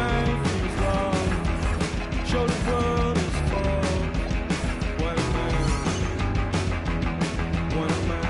life is long. Show the world is full. What a man. What a man.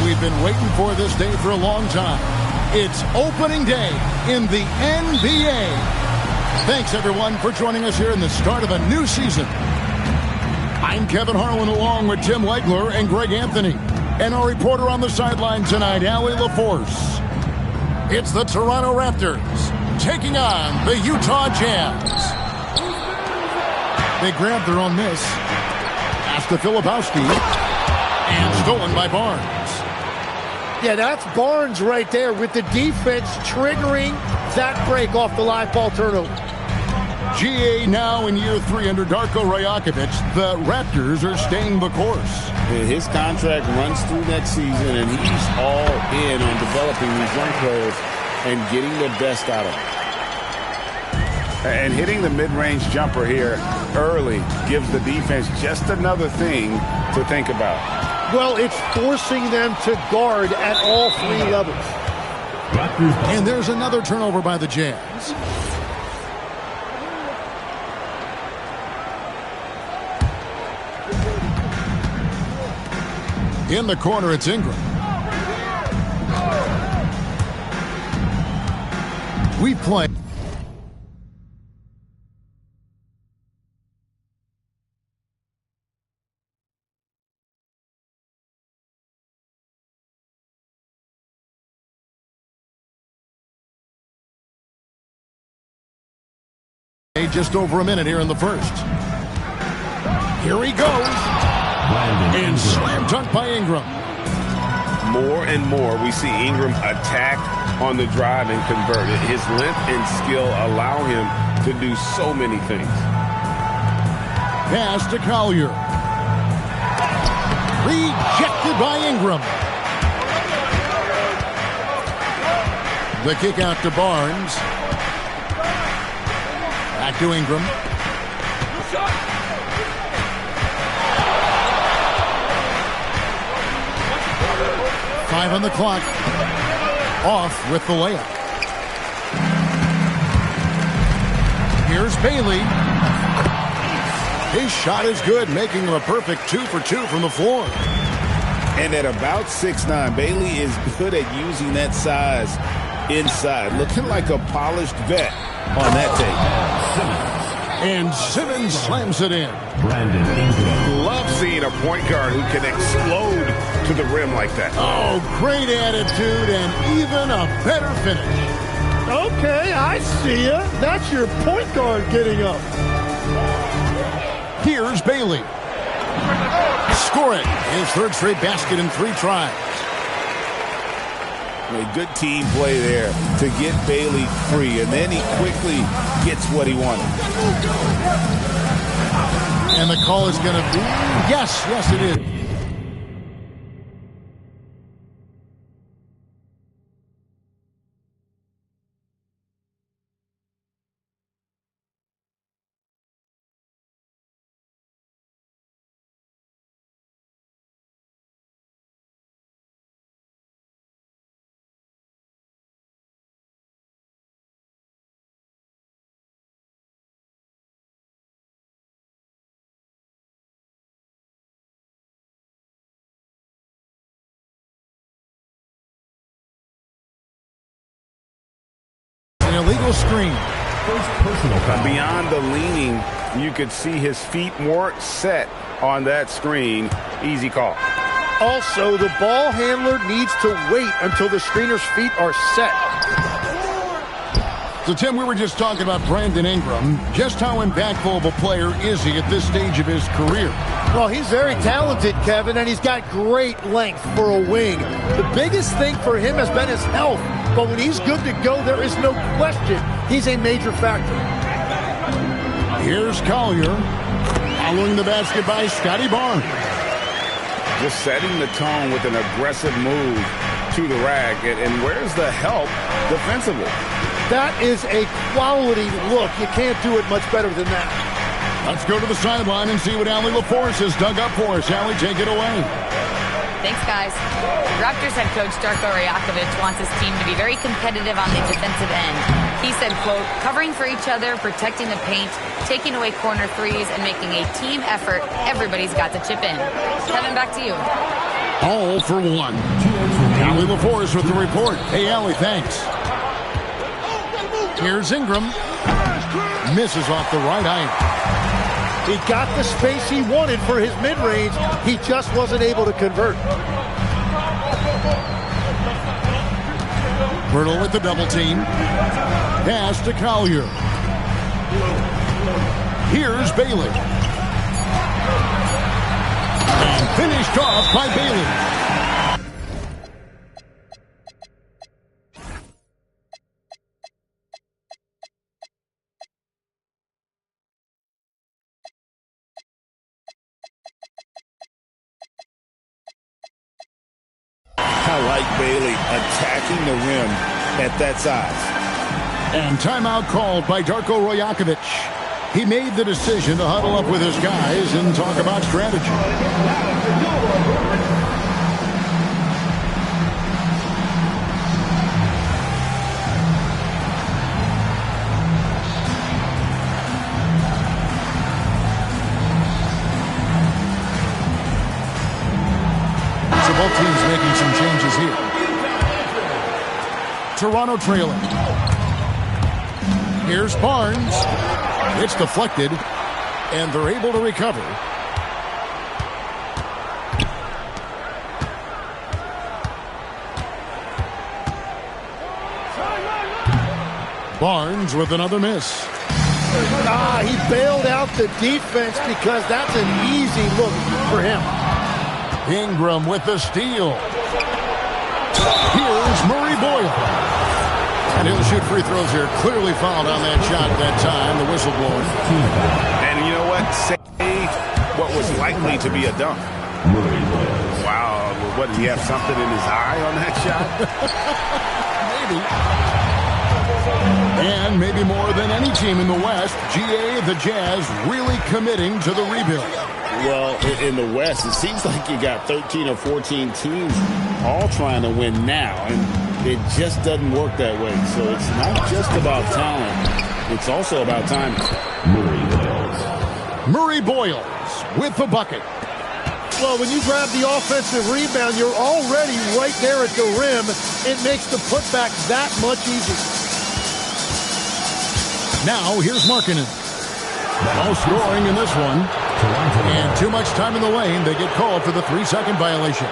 We've been waiting for this day for a long time. It's opening day in the NBA. Thanks, everyone, for joining us here in the start of a new season. I'm Kevin Harlan, along with Tim Legler and Greg Anthony, and our reporter on the sideline tonight, Allie LaForce. It's the Toronto Raptors taking on the Utah Jazz. They grabbed their own miss. Pass to Filipowski. And stolen by Barnes. Yeah, that's Barnes right there with the defense triggering that break off the live ball turnover. GA now in year 3 under Darko Rajakovic. The Raptors are staying the course. His contract runs through next season, and he's all in on developing these young players and getting the best out of them. And hitting the mid-range jumper here early gives the defense just another thing to think about. Well, it's forcing them to guard at all 3 levels. And there's another turnover by the Jazz. In the corner, it's Ingram. We play. Just over a minute here in the first. Here he goes. And slam dunk by Ingram. More and more we see Ingram attack on the drive and convert it. His length and skill allow him to do so many things. Pass to Collier. Rejected by Ingram. The kick out to Barnes. Back to Ingram. Five on the clock. Off with the layup. Here's Bailey. His shot is good, making him a perfect 2 for 2 from the floor. And at about 6'9", Bailey is good at using that size inside. Looking like a polished vet on that tape. And Simmons slams it in. Love seeing a point guard who can explode to the rim like that. Oh, great attitude and even a better finish. Okay, I see ya. That's your point guard getting up. Here's Bailey. Score it. His third straight basket in 3 tries. A good team play there to get Bailey free, and then he quickly gets what he wanted. And the call is going to be, yes, it is. illegal screen. Beyond the leaning, you could see his feet more set on that screen. Easy call. Also, the ball handler needs to wait until the screener's feet are set. So, Tim, we were just talking about Brandon Ingram. Just how impactful of a player is he at this stage of his career? Well, he's very talented, Kevin, and he's got great length for a wing. The biggest thing for him has been his health, but when he's good to go, there is no question he's a major factor. Here's Collier, following the basket by Scotty Barnes. Just setting the tone with an aggressive move to the rack, and where's the help defensively? That is a quality look. You can't do it much better than that. Let's go to the sideline and see what Allie LaForce has dug up for us. Allie, take it away. Thanks, guys. Raptors head coach Darko Rajakovic wants his team to be very competitive on the defensive end. He said, quote, covering for each other, protecting the paint, taking away corner threes, and making a team effort. Everybody's got to chip in. Kevin, back to you. All for one. Allie LaForce with the report. Hey, Allie, thanks. Here's Ingram. Misses off the right eye. He got the space he wanted for his mid-range. He just wasn't able to convert. Myrtle with the double team. Pass to Collier. Here's Bailey. And finished off by Bailey. I like Bailey attacking the rim at that size. And timeout called by Darko Rajakovic. He made the decision to huddle up with his guys and talk about strategy. So both teams making some changes here. Toronto trailing. Here's Barnes. It's deflected, and they're able to recover. Barnes with another miss. He bailed out the defense because that's an easy look for him. Ingram with the steal. Here's Murray Boyle. And he'll shoot free throws here. Clearly fouled on that shot that time. The whistle blowing. And you know what? Saved what was likely to be a dunk. Wow. What, did he have something in his eye on that shot? Maybe. And maybe more than any team in the West, GA, the Jazz, really committing to the rebuild. Well, in the West, it seems like you got 13 or 14 teams all trying to win now. And it just doesn't work that way. So it's not just about talent. It's also about timing. Murray Boyles with the bucket. Well, when you grab the offensive rebound, you're already right there at the rim. It makes the putback that much easier. Now, here's Markkanen. No scoring in this one. And too much time in the lane. They get called for the 3-second violation.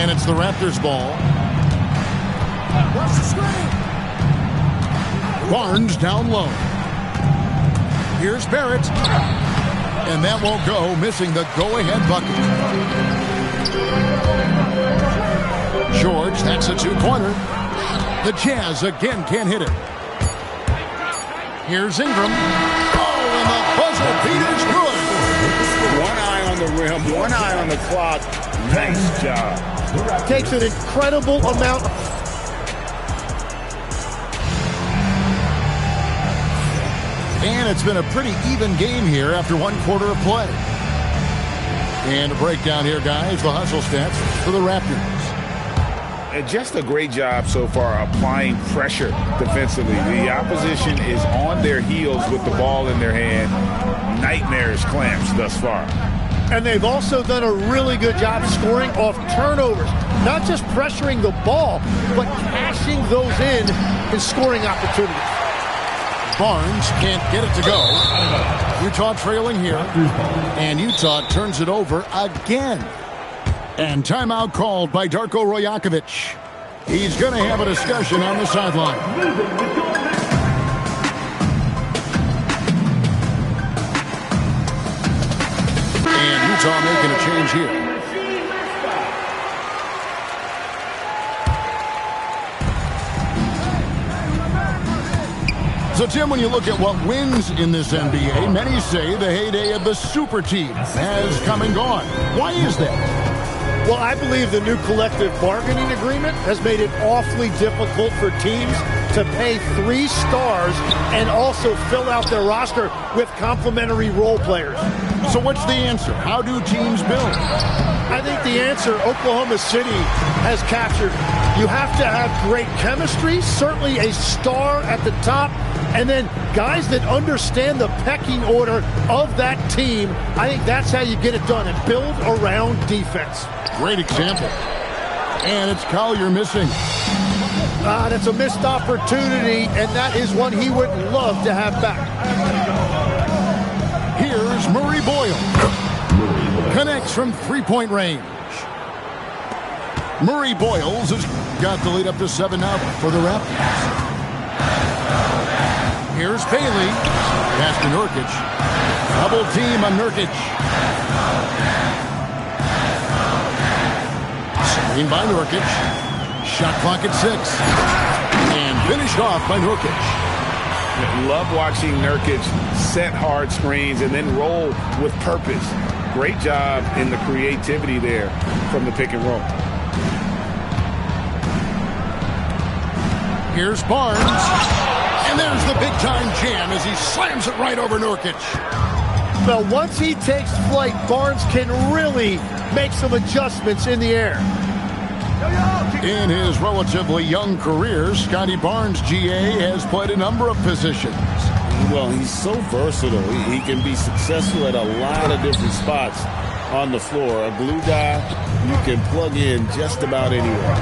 And it's the Raptors' ball. Watch the screen. Barnes down low. Here's Barrett. And that won't go, missing the go-ahead bucket. George, that's a two-pointer. The Jazz again can't hit it. Here's Ingram. Oh, and the buzzer beat is good. One eye on the rim, one eye on the clock. Nice job. Takes an incredible amount. And it's been a pretty even game here after one quarter of play. And a breakdown here, guys. The hustle stats for the Raptors. And just a great job so far applying pressure defensively. The opposition is on their heels with the ball in their hand. Nightmares clamps thus far. And they've also done a really good job scoring off turnovers. Not just pressuring the ball, but cashing those in and scoring opportunities. Barnes can't get it to go. Utah trailing here. And Utah turns it over again. And timeout called by Darko Rajakovic. He's going to have a discussion on the sideline. And Utah making a change here. So, Tim, when you look at what wins in this NBA, many say the heyday of the super team has come and gone. Why is that? Well, I believe the new collective bargaining agreement has made it awfully difficult for teams to pay 3 stars and also fill out their roster with complementary role players. So what's the answer? How do teams build? I think the answer Oklahoma City has captured. You have to have great chemistry, certainly a star at the top, and then guys that understand the pecking order of that team. I think that's how you get it done and build around defense. Great example. And it's Collier missing. That's a missed opportunity, and that is one he would love to have back. Here's Murray Boyle. Connects from three-point range. Murray Boyles has got the lead up to 7 now for the Raptors. Here's Bailey. Pass to Nurkic. Double team on Nurkic. Screen by Nurkic. Shot clock at 6. And finished off by Nurkic. Love watching Nurkic set hard screens and then roll with purpose. Great job in the creativity there from the pick and roll. Here's Barnes. And there's the big-time jam as he slams it right over Nurkic. Well, once he takes flight, Barnes can really make some adjustments in the air. In his relatively young career, Scotty Barnes, GA, has played a number of positions. Well, he's so versatile. He can be successful at a lot of different spots on the floor. A glue guy you can plug in just about anywhere.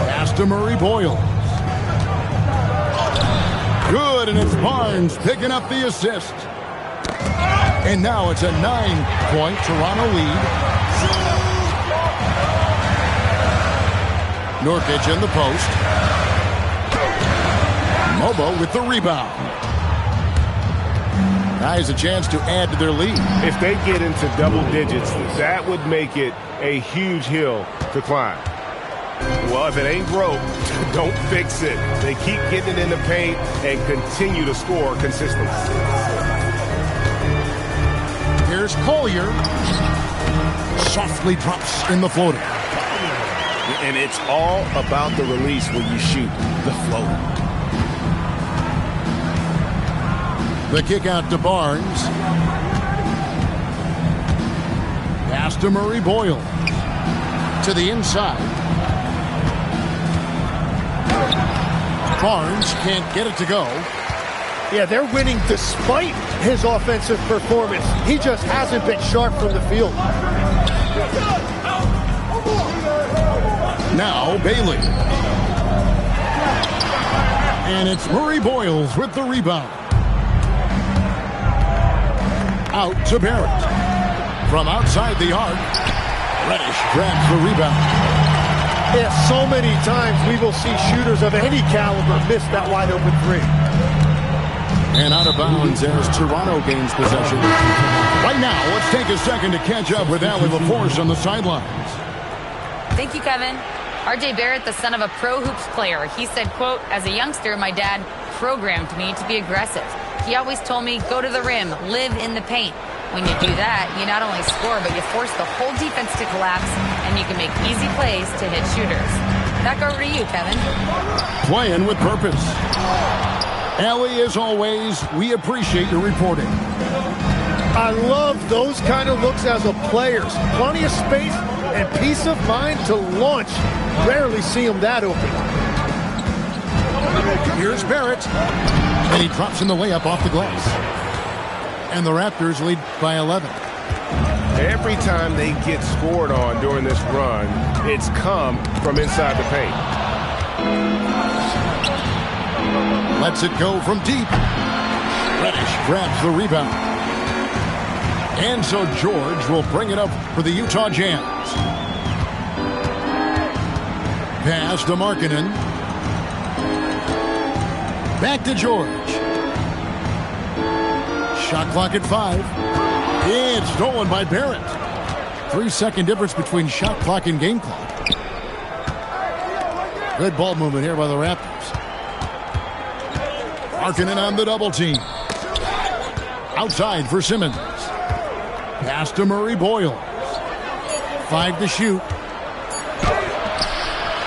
Pass to Murray Boyle. Good, and it's Barnes picking up the assist. And now it's a 9-point Toronto lead. Nurkic in the post. Mobo with the rebound. Now has a chance to add to their lead. If they get into double digits, that would make it a huge hill to climb. Well, if it ain't broke, don't fix it. They keep getting it in the paint and continue to score consistently. Here's Collier. Softly drops in the floater. And it's all about the release when you shoot the floater. The kick out to Barnes. Pass to Murray Boyle. To the inside. Barnes can't get it to go. Yeah, they're winning despite his offensive performance. He just hasn't been sharp from the field. Now Bailey. And it's Murray Boyles with the rebound. Out to Barrett. From outside the arc, Reddish grabs the rebound. Yeah, so many times we will see shooters of any caliber miss that wide open 3. And out of bounds as Toronto gains possession. Right now, let's take a second to catch up with Allie LaForce on the sidelines. Thank you, Kevin. R.J. Barrett, the son of a pro hoops player, he said, quote, as a youngster, my dad programmed me to be aggressive. He always told me, go to the rim, live in the paint. When you do that, you not only score, but you force the whole defense to collapse, and you can make easy plays to hit shooters. Back over to you, Kevin. Playing with purpose. Allie, as always, we appreciate your reporting. I love those kind of looks as a player. Plenty of space and peace of mind to launch. Rarely see him that open. Here's Barrett. And he drops in the layup off the glass. And the Raptors lead by 11. Every time they get scored on during this run, it's come from inside the paint. Lets it go from deep. Reddish grabs the rebound. And so George will bring it up for the Utah Jazz. Pass to Markkanen. Back to George. Shot clock at 5. It's stolen by Barrett. 3-second difference between shot clock and game clock. Good ball movement here by the Raptors. Markkanen on the double team. Outside for Simmons. Pass to Murray Boyle. 5 to shoot.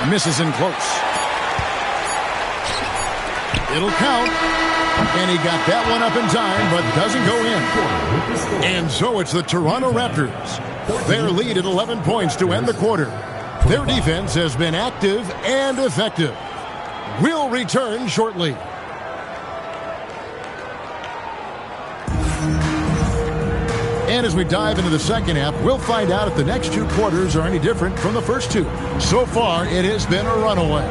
Misses in close. It'll count. And he got that one up in time, but doesn't go in. And so it's the Toronto Raptors. Their lead at 11 points to end the quarter. Their defense has been active and effective. We'll return shortly. And as we dive into the second half, we'll find out if the next 2 quarters are any different from the first 2. So far, it has been a runaway.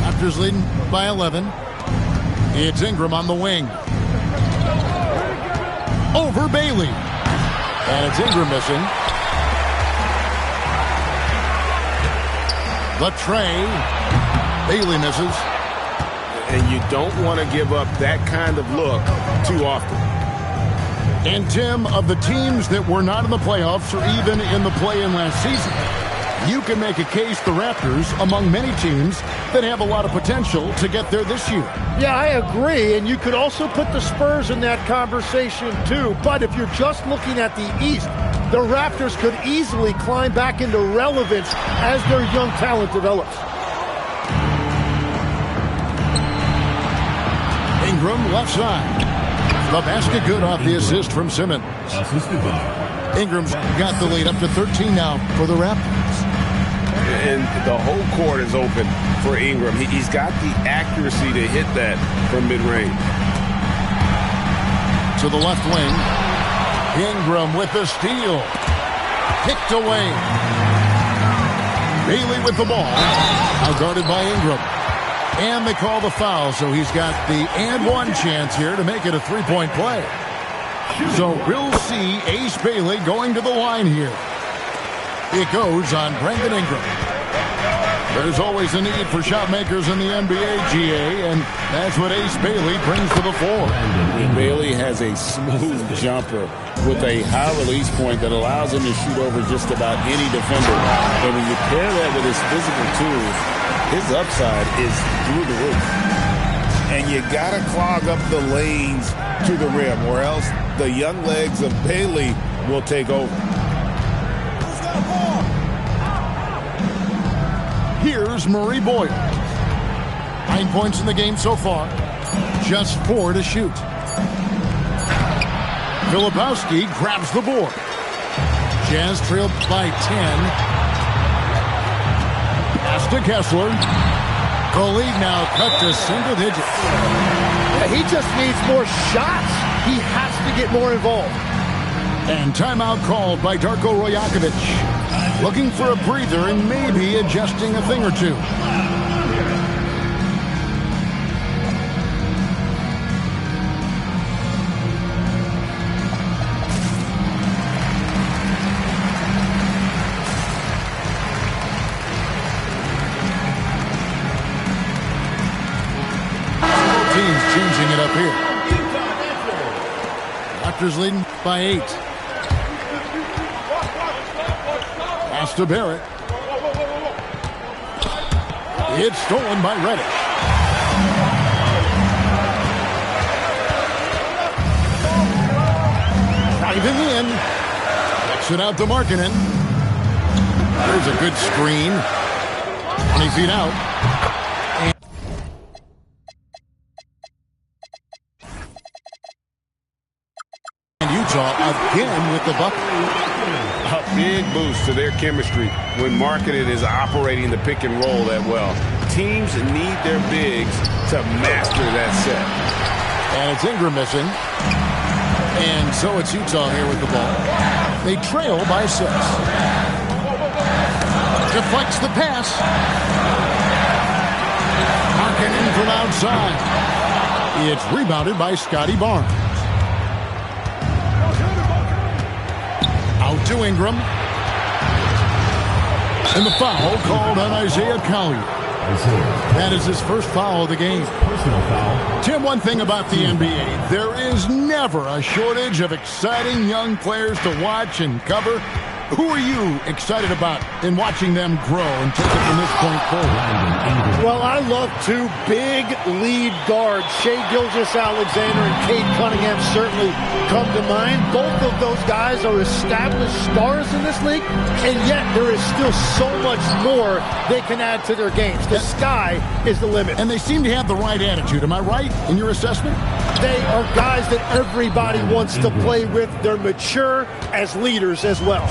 Raptors leading by 11. It's Ingram on the wing. Over Bailey. And it's Ingram missing. The tray. Bailey misses. And you don't want to give up that kind of look too often. And Tim, of the teams that were not in the playoffs or even in the play-in last season, you can make a case the Raptors among many teams that have a lot of potential to get there this year. Yeah, I agree, and you could also put the Spurs in that conversation too. But if you're just looking at the East, the Raptors could easily climb back into relevance as their young talent develops. Ingram left side. The basket good off the assist from Simmons. Ingram's got the lead up to 13 now for the Raptors. And the whole court is open for Ingram. He's got the accuracy to hit that from mid-range. To the left wing. Ingram with the steal. Picked away. Bailey with the ball. Now guarded by Ingram. And they call the foul, so he's got the and one chance here to make it a three-point play. So we'll see Ace Bailey going to the line here. It goes on Brandon Ingram. There's always a need for shot makers in the NBA, GA, and that's what Ace Bailey brings to the fore. Bailey has a smooth jumper with a high release point that allows him to shoot over just about any defender. And when you pair that with his physical tools, his upside is through the roof. And you got to clog up the lanes to the rim, or else the young legs of Bailey will take over. Here's Murray Boyle. 9 points in the game so far. Just 4 to shoot. Filipowski grabs the board. Jazz trailed by 10. Pass to Kessler. The lead now cut to single digits. Yeah, he just needs more shots. He has to get more involved. And timeout called by Darko Rajakovic. Looking for a breather and maybe adjusting a thing or two. Teams changing it up here. Raptors leading by 8. Pass to Barrett. It's stolen by Reddish. Diving in. Kicks it out to Markkanen. There's a good screen. 20 feet out. And Utah again with the bucket. A big boost to their chemistry when Markkanen is operating the pick and roll that well. Teams need their bigs to master that set. And it's Ingram missing. And so it's Utah here with the ball. They trail by 6. Deflects the pass. Marketing from outside. It's rebounded by Scotty Barnes. Out to Ingram. And the foul called on Isaiah Collier. That is his first foul of the game. Personal foul. Tim, one thing about the NBA, there is never a shortage of exciting young players to watch and cover. Who are you excited about in watching them grow and take it from this point forward? Well, I love 2 big lead guards. Shai Gilgeous-Alexander and Cade Cunningham certainly come to mind. Both of those guys are established stars in this league, and yet there is still so much more they can add to their games. The sky is the limit. And they seem to have the right attitude. Am I right in your assessment? They are guys that everybody wants to play with. They're mature as leaders as well.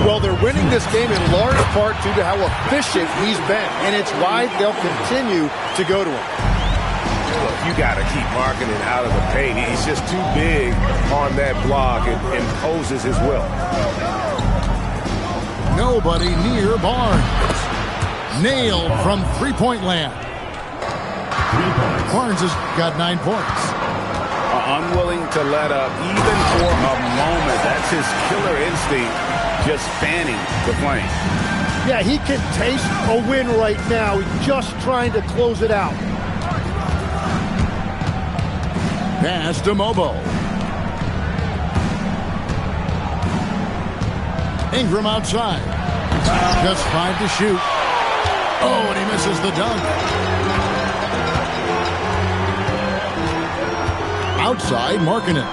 Well, they're winning this game in large part due to how efficient he's been, and it's why they'll continue to go to him. Look, you got to keep marking it out of the paint. He's just too big on that block and imposes his will. Nobody near Barnes. Nailed from three-point land. Barnes has got 9 points. Unwilling to let up even for a moment. That's his killer instinct, just fanning the flame. Yeah, he can taste a win right now. He's just trying to close it out. Pass to Mobo. Ingram outside. Just 5 to shoot. Oh, and he misses the dunk. Outside, marking it.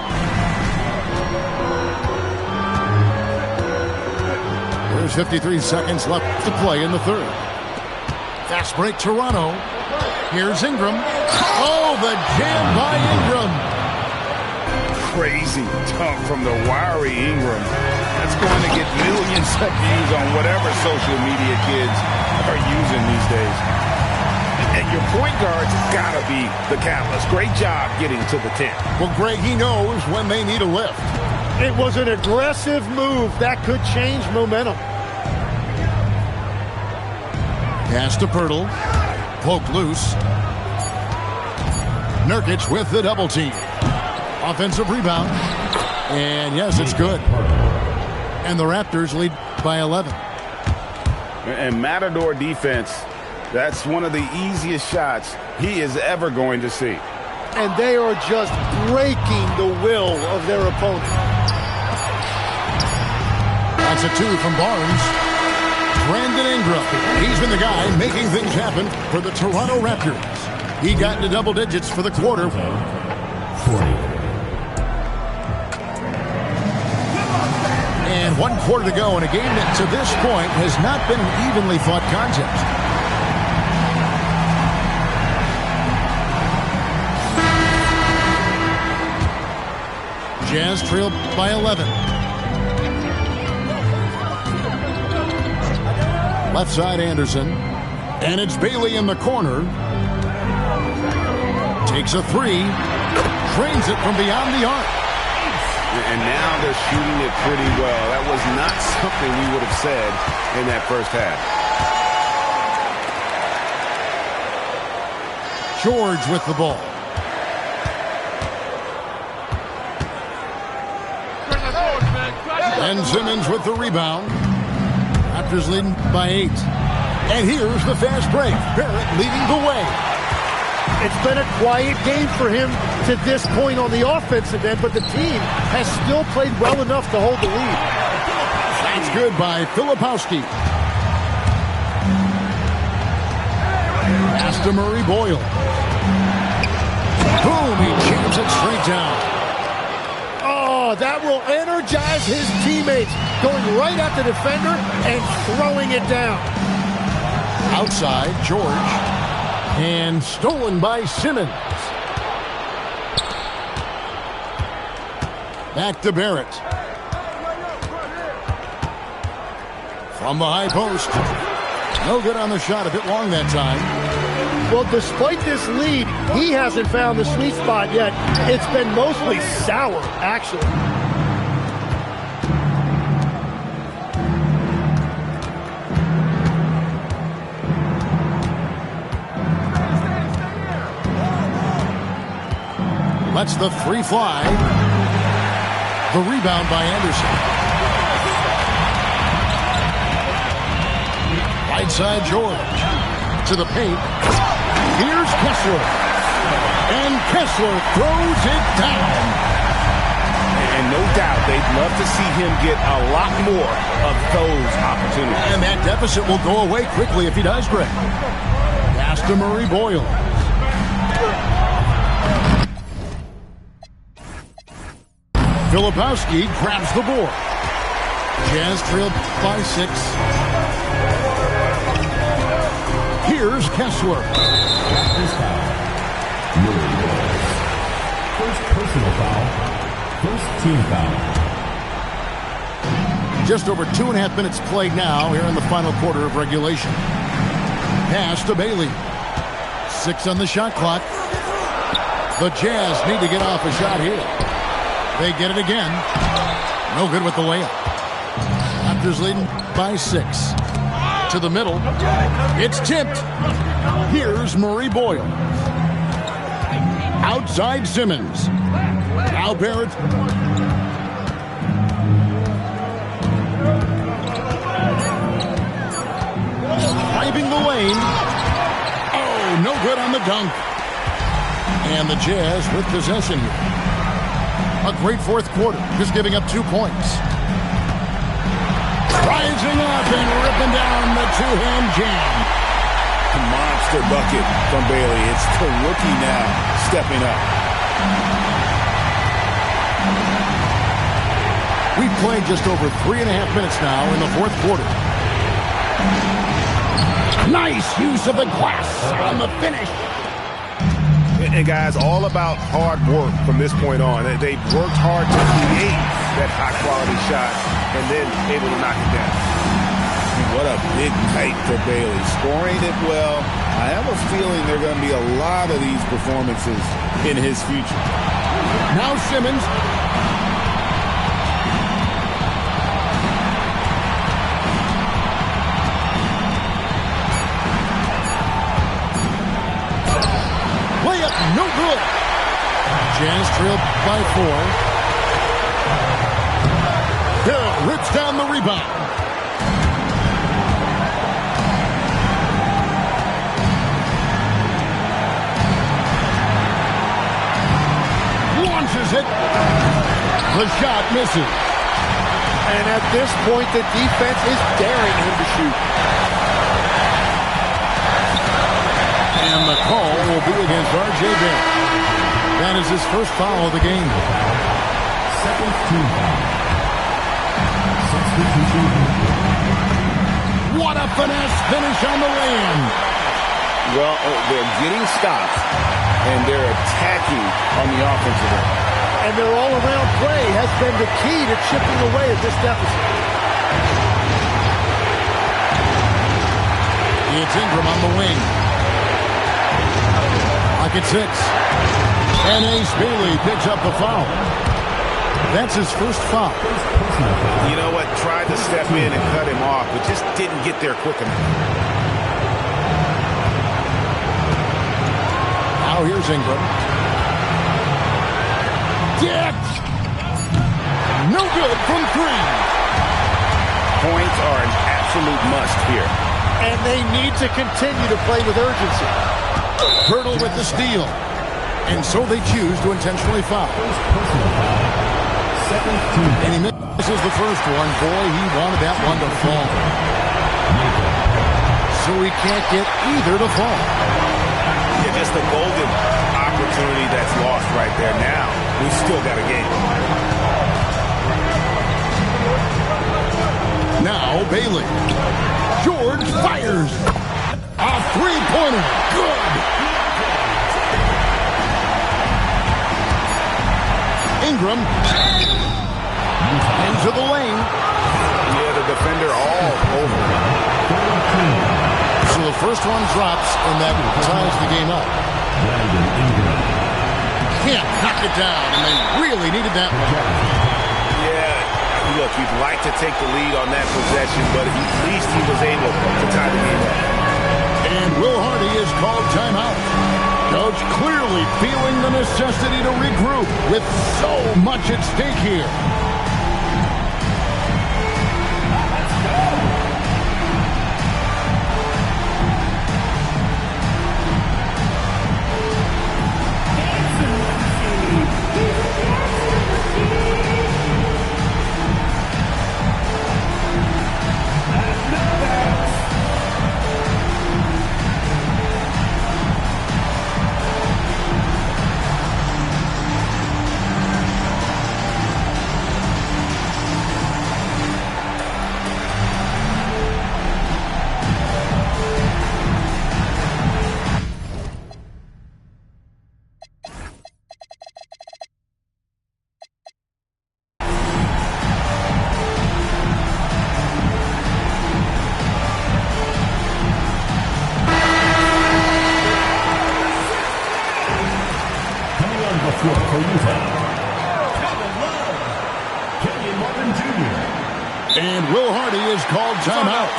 There's 53 seconds left to play in the third. Fast break, Toronto. Here's Ingram. Oh, the jam by Ingram. Crazy dunk from the wiry Ingram. That's going to get millions of views on whatever social media kids are using these days. And your point guard's got to be the catalyst. Great job getting to the 10. Well, Greg, he knows when they need a lift. It was an aggressive move that could change momentum. Pass to Pirtle. Poke loose. Nurkic with the double team. Offensive rebound. And yes, it's good. And the Raptors lead by 11. And Matador defense, that's one of the easiest shots he is ever going to see. And they are just breaking the will of their opponent. That's a 2 from Barnes. Brandon Ingram. He's been the guy making things happen for the Toronto Raptors. He got into double digits for the quarter. 40. And 1 quarter to go in a game that to this point has not been an evenly fought contest. Jazz trailed by 11. Left side Anderson. And it's Bailey in the corner. Takes a 3. Drains it from beyond the arc. And now they're shooting it pretty well. That was not something we would have said in that first half. George with the ball. And Simmons with the rebound. Raptors leading by 8. And here's the fast break. Barrett leading the way. It's been a quiet game for him to this point on the offensive end, but the team has still played well enough to hold the lead. That's good by Filipowski. Pass to Murray Boyle. Boom, he jams it straight down. Oh, that will energize his teammates, going right at the defender and throwing it down. Outside, George. And stolen by Simmons. Back to Barrett. From the high post. No good on the shot. A bit long that time. Well, despite this lead, he hasn't found the sweet spot yet. It's been mostly sour, actually. Lets the three fly. The rebound by Anderson. Right side George. To the paint. Here's Kessler. And Kessler throws it down. And no doubt they'd love to see him get a lot more of those opportunities. And that deficit will go away quickly if he does, Greg. Pass to Murray Boyle. Filipowski grabs the board. Jazz trailed by 6. Here's Kessler. First foul. Murray Boyle. First personal foul. First team foul. Just over 2.5 minutes played now here in the final quarter of regulation. Pass to Bailey. 6 on the shot clock. The Jazz need to get off a shot here. They get it again. No good with the layup. Raptors leading by 6. To the middle. It's tipped. Here's Murray Boyle. Outside Simmons. Now Barrett. Driving the lane. Oh, no good on the dunk. And the Jazz with possession here. A great fourth quarter, just giving up 2 points. Rising up and ripping down the two-hand jam. Monster bucket from Bailey. It's the rookie now stepping up. We've played just over 3.5 minutes now in the fourth quarter. Nice use of the glass on the finish. And guys, all about hard work from this point on. They've worked hard to create that high-quality shot and then able to knock it down. What a big night for Bailey. Scoring it well. I have a feeling there are going to be a lot of these performances in his future. Now Simmons. Layup, no good. Jazz trailed by 4. Hill rips down the rebound. Launches it. The shot misses. And at this point, the defense is daring him to shoot. And the call will be against R.J. Barrett. That is his first foul of the game. Second team foul. Substitution. What a finesse finish on the lane. Well, they're getting stops, and they're attacking on the offensive end. And their all-around play has been the key to chipping away at this deficit. It's Ingram on the wing. Pocket 6. And Ace Bailey picks up the foul. That's his first foul. You know what? Tried to step in and cut him off, but just didn't get there quick enough. Now here's Ingram. Dick! No good from 3. Points are an absolute must here. And they need to continue to play with urgency. Hurdle with the steal. And so they choose to intentionally foul. Second team. And he misses the first one. Boy, he wanted that one to fall. So he can't get either to fall. Yeah, just a golden opportunity that's lost right there. Now, we still got a game. Now Bailey. George fires. A three-pointer. Good. Ingram. Into the lane. Yeah, the defender all over. first one drops, and that ties the game up. Can't knock it down, and they really needed that one. Yeah, look, you'd like to take the lead on that possession, but at least he was able to tie the game up. And Will Hardy is called timeout. Coach clearly feeling the necessity to regroup with so much at stake here. And Will Hardy is called timeout.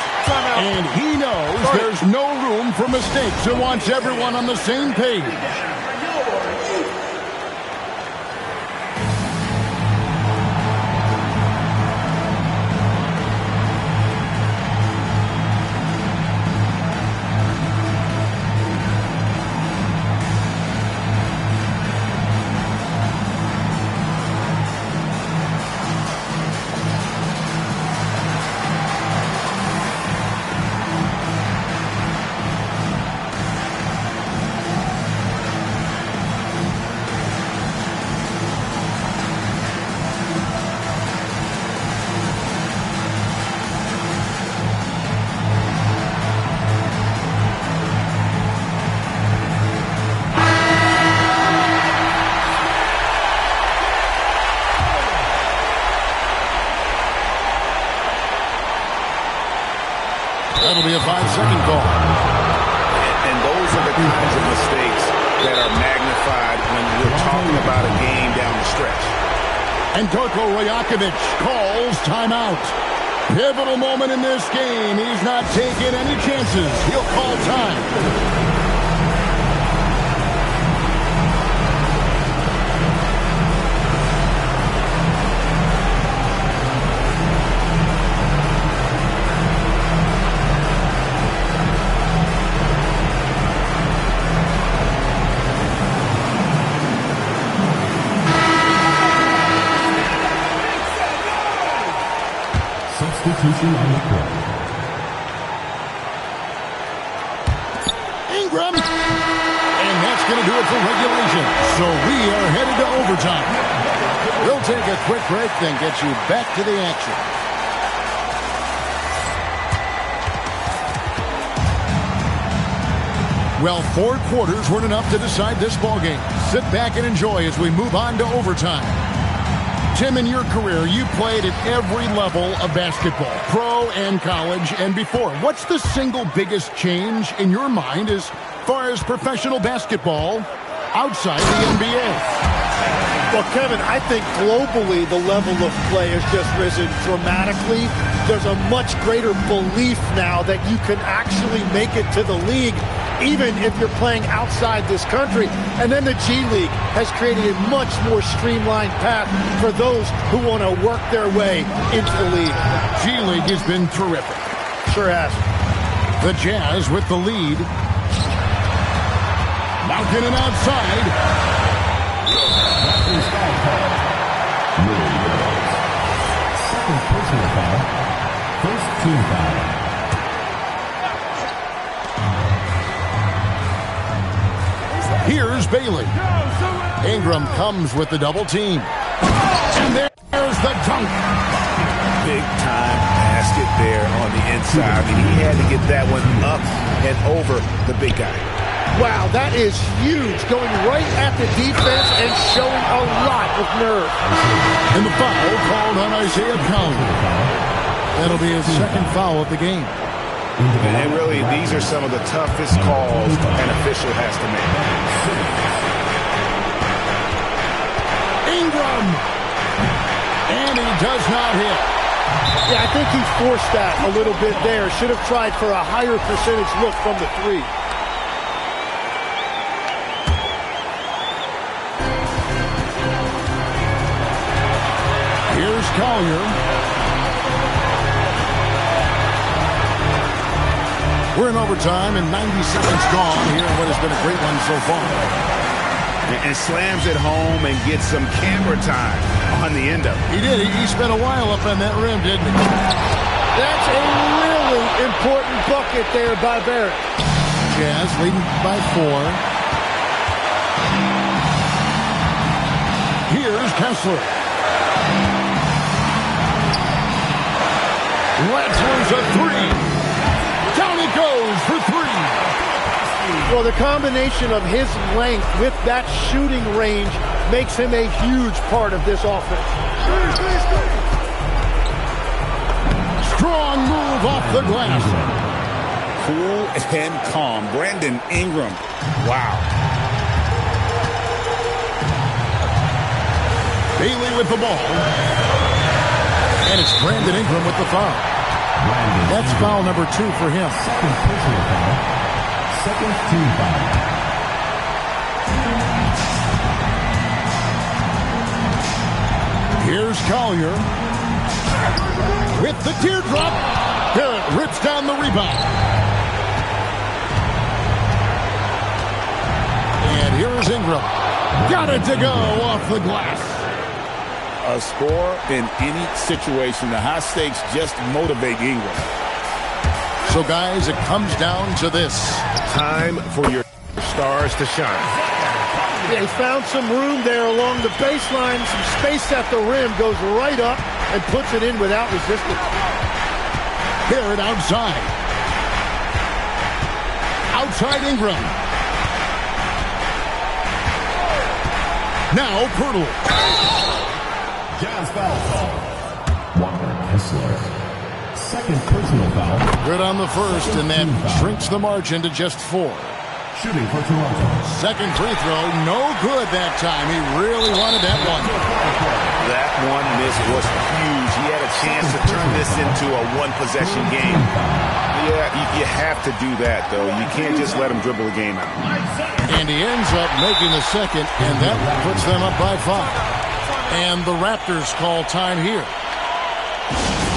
And he knows there's no room for mistakes and wants everyone on the same page. That'll be a 5-second call. And those are the kinds of mistakes that are magnified when we're talking about a game down the stretch. And Darko Rajakovic calls timeout. Pivotal moment in this game. He's not taking any chances. He'll call time. Substitution on the court. Ingram. And that's going to do it for regulation. So we are headed to overtime. We'll take a quick break, then get you back to the action. Well, 4 quarters weren't enough to decide this ballgame. Sit back and enjoy as we move on to overtime. Tim, in your career, you played at every level of basketball, pro and college and before. What's the single biggest change in your mind as far as professional basketball outside the NBA? Well, Kevin, I think globally the level of play has just risen dramatically. There's a much greater belief now that you can actually make it to the league, even if you're playing outside this country. And then the G League has created a much more streamlined path for those who want to work their way into the league. G League has been terrific. Sure has. The Jazz with the lead. Malkin and outside. Second personal foul. First team foul. Here's Bailey. Ingram comes with the double team. And there's the dunk. Big time basket there on the inside. I mean, he had to get that one up and over the big guy. Wow, that is huge. Going right at the defense and showing a lot of nerve. And the foul called on Isaiah Crowder. That'll be his second foul of the game. And really, these are some of the toughest calls an official has to make. Ingram. And he does not hit. Yeah, I think he forced that a little bit there. Should have tried for a higher percentage look from the three. Here's Collier. We're in overtime and 90 seconds gone here in what has been a great one so far. And slams it home and gets some camera time on the end of it. He did. He spent a while up on that rim, didn't he? That's a really important bucket there by Barrett. Jazz leading by 4. Here's Kessler. Wrestler's a 3. Down it goes for 3. Well, the combination of his length with that shooting range makes him a huge part of this offense. Strong move off the glass. Cool and calm. Brandon Ingram. Wow. Bailey with the ball. And it's Brandon Ingram with the foul. That's foul number 2 for him. Second personal foul. Second team foul. Here's Collier. With the teardrop. Garrett rips down the rebound. And here is Ingram. Got it to go off the glass. A score in any situation. The high stakes just motivate Ingram. So, guys, it comes down to this. Time for your stars to shine. They found some room there along the baseline. Some space at the rim. Goes right up and puts it in without resistance. Barrett outside. Outside Ingram. Now Pirtle. Jazz foul. Walker Kessler. Second personal foul. Good on the first, and that shrinks the margin to just 4. Shooting for Toronto. Second free throw, no good that time. He really wanted that one. That one miss was huge. He had a chance to turn this into a one-possession game. Yeah, you have to do that, though. You can't just let him dribble the game out. And he ends up making the second, and that puts them up by 5. And the Raptors call time here.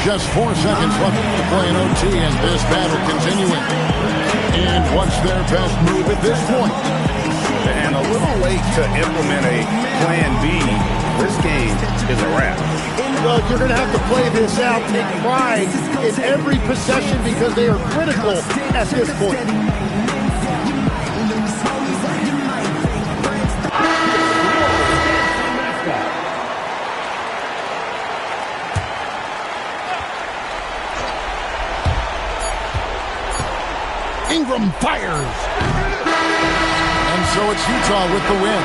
Just 4 seconds left to play in OT, and this battle continuing. And what's their best move at this point? And a little late to implement a plan B. This game is a wrap. Well, you're going to have to play this out, take pride in every possession because they are critical at this point. Ingram fires. And so it's Utah with the win.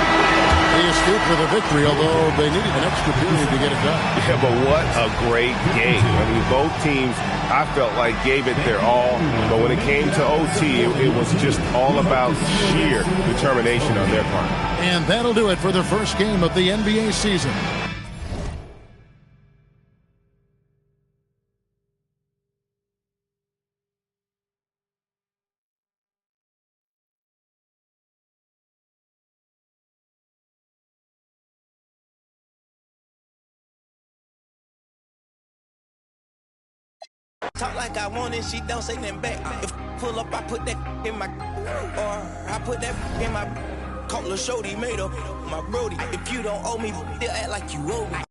They escaped with a victory, although they needed an extra period to get it done. Yeah, but what a great game. I mean, both teams, I felt like, gave it their all. But when it came to OT, it was just all about sheer determination on their part. And that'll do it for the first game of the NBA season. Talk like I want it, she don't say nothing back. If pull up, I put that in my, or I put that in my, call her shorty, made her my brody. If you don't owe me, they'll act like you owe me.